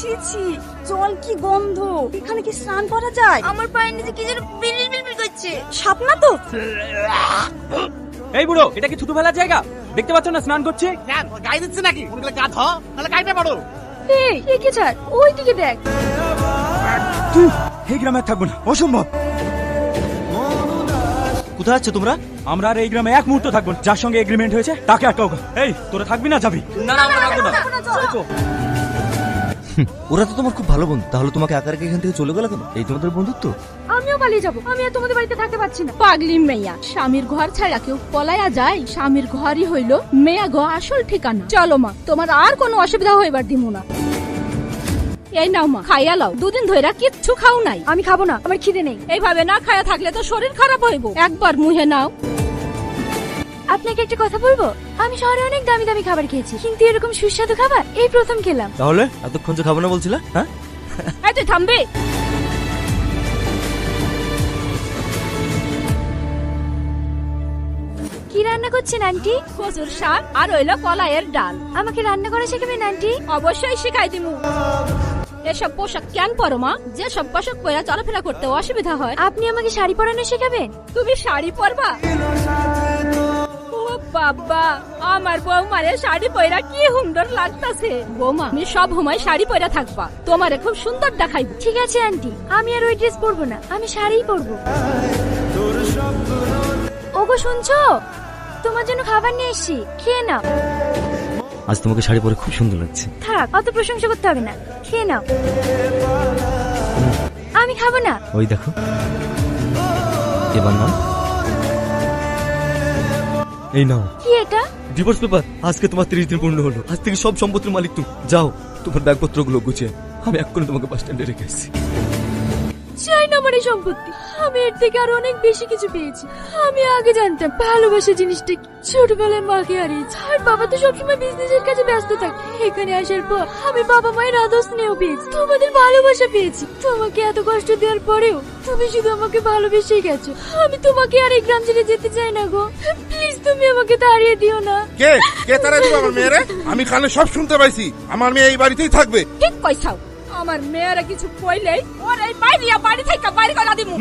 ছি ছি, জল কি গন্ধ! এখানে কি স্নান করা যায়? আমার পায়ের নিচে কি যেন বিড়বিড় বিড়বিড় করছে। সাপ না তো? এই বুড়ো, এটা কি ছোট ফেলার জায়গা? দেখতে পাচ্ছ না স্নান করছে? গায়ে দিচ্ছে নাকি? ওগুলো গা ধো, তাহলে গাইতে পারো। এই একে ছাড়, ওই দিকে দেখ। তুই এই গ্রামে আর থাকবো না, অসম্ভব। কোথায় আছো তোমরা? আমরা আর এই গ্রামে এক মুহূর্ত থাকবো না। যার সঙ্গে এগ্রিমেন্ট হয়েছে তাকে আটকাও। এই তোরা থাকবি না যাবি? না না, আমরা রাখবো না। ওরা তো তোমার খুব ভালো বন্ধু, তাহলে তোমাকে একা রেখে এখান থেকে চলে গেল কেন? এই তোমাদের বন্ধুত্ব? আমিও পালিয়ে যাবো। আমি আর তোমাদের বাড়িতে থাকতে পারছি না। পাগলি মেয়া, স্বামীর ঘর ছাড়া কেউ পলায়া যায়? স্বামীর ঘরই হইল মেয়া গো আসল ঠিকানা। চলো মা, তোমার আর কোনো অসুবিধা হইবার দিব না। এই নাও মা, খাইয়া লাও। দুদিন ধইরা কিচ্ছু খাও নাই। আমি খাবো না, আমার খিদে নেই। এইভাবে না খায়া থাকলে তো শরীর খারাপ হইব। একবার মুহে নাও। আপনাকে একটা কথা বলবো, আমি শহরে অনেক দামি দামি খাবার খেয়েছি, কিন্তু এরকম সুস্বাদু খাবার এই প্রথম খেলাম। তাহলে এতক্ষণ যে খাবো না বলছিলা? হ্যাঁ, এই তুই থামবে? কি রান্না করছেন আন্টি? কচুর শাক আর হইলো কলাইয়ের ডাল। আমাকে রান্না করা শেখাবেন আন্টি? অবশ্যই শিখাই দিমু। এসব পোশাক কেন পরো মা? যে সব পোশাক পরে চলাফেরা করতে অসুবিধা হয়। আপনি আমাকে শাড়ি পরানো শেখাবেন? তুমি শাড়ি পরবা? ও বাবা, আমার বৌমারে শাড়ি পরা কি সুন্দর লাগতাছে। বৌমা, আমি সব সময় শাড়ি পরা থাকবা, তোমারে খুব সুন্দর দেখাইবো। ঠিক আছে আন্টি, আমি আর ওই ড্রেস পরবো না, আমি শাড়িই পরবো। ওগো শুনছো? তোমার জন্য খাবার নিয়ে এসেছি, খেয়ে নাও। আজ তোমাকে শাড়ি পরে খুব সুন্দর লাগছে। থাক, অত প্রশংসা করতে হবে না, খেয়ে নাও। আমি খাবো না। ওই দেখো, এবার নাও। এই নাও। কি এটা? Divorce paper. আজকে তোমার 30 দিন পূর্ণ হলো। আজ থেকে সব সম্পত্তির মালিক তুমি। যাও, তোমার ব্যাগপত্রগুলো গুছিয়ে আমি এক্ষুনি তোমাকে বাস স্ট্যান্ডে রেখে এসেছি। চাই না আমার এই সম্পত্তি। আমি এর থেকে আরো অনেক বেশি কিছু পেয়েছি। আমি আগে জানতাম ভালোবাসা জিনিসটা কি। ছোটবেলায় মাকে হারিয়েছি, আর বাবা তো সবসময় বিজনেসের কাছে ব্যস্ত থাকে। এখানে আসার পর আমি বাবা মায়ের আদর স্নেহ পেয়েছি, তোমাদের ভালোবাসা পেয়েছি। তোমাকে এত কষ্ট দেওয়ার পরেও তুমি শুধু আমাকে ভালোবেসেই গেছো। আমি তোমাকে আর এই গ্রাম ছেড়ে যেতে চাই না গো। প্লিজ তুমি আমাকে তাড়িয়ে দিও না। কে কে তাড়িয়ে দিবে আমার মেয়েরে? আমি কানে সব শুনতে পাইছি। আমার মেয়ে এই বাড়িতেই থাকবে। ঠিক কইছাও। আমার মেয়েরা কিছু কইলেই ওর এই বাইরিয়া বাড়ি থেকে বাইরে করে দিমু।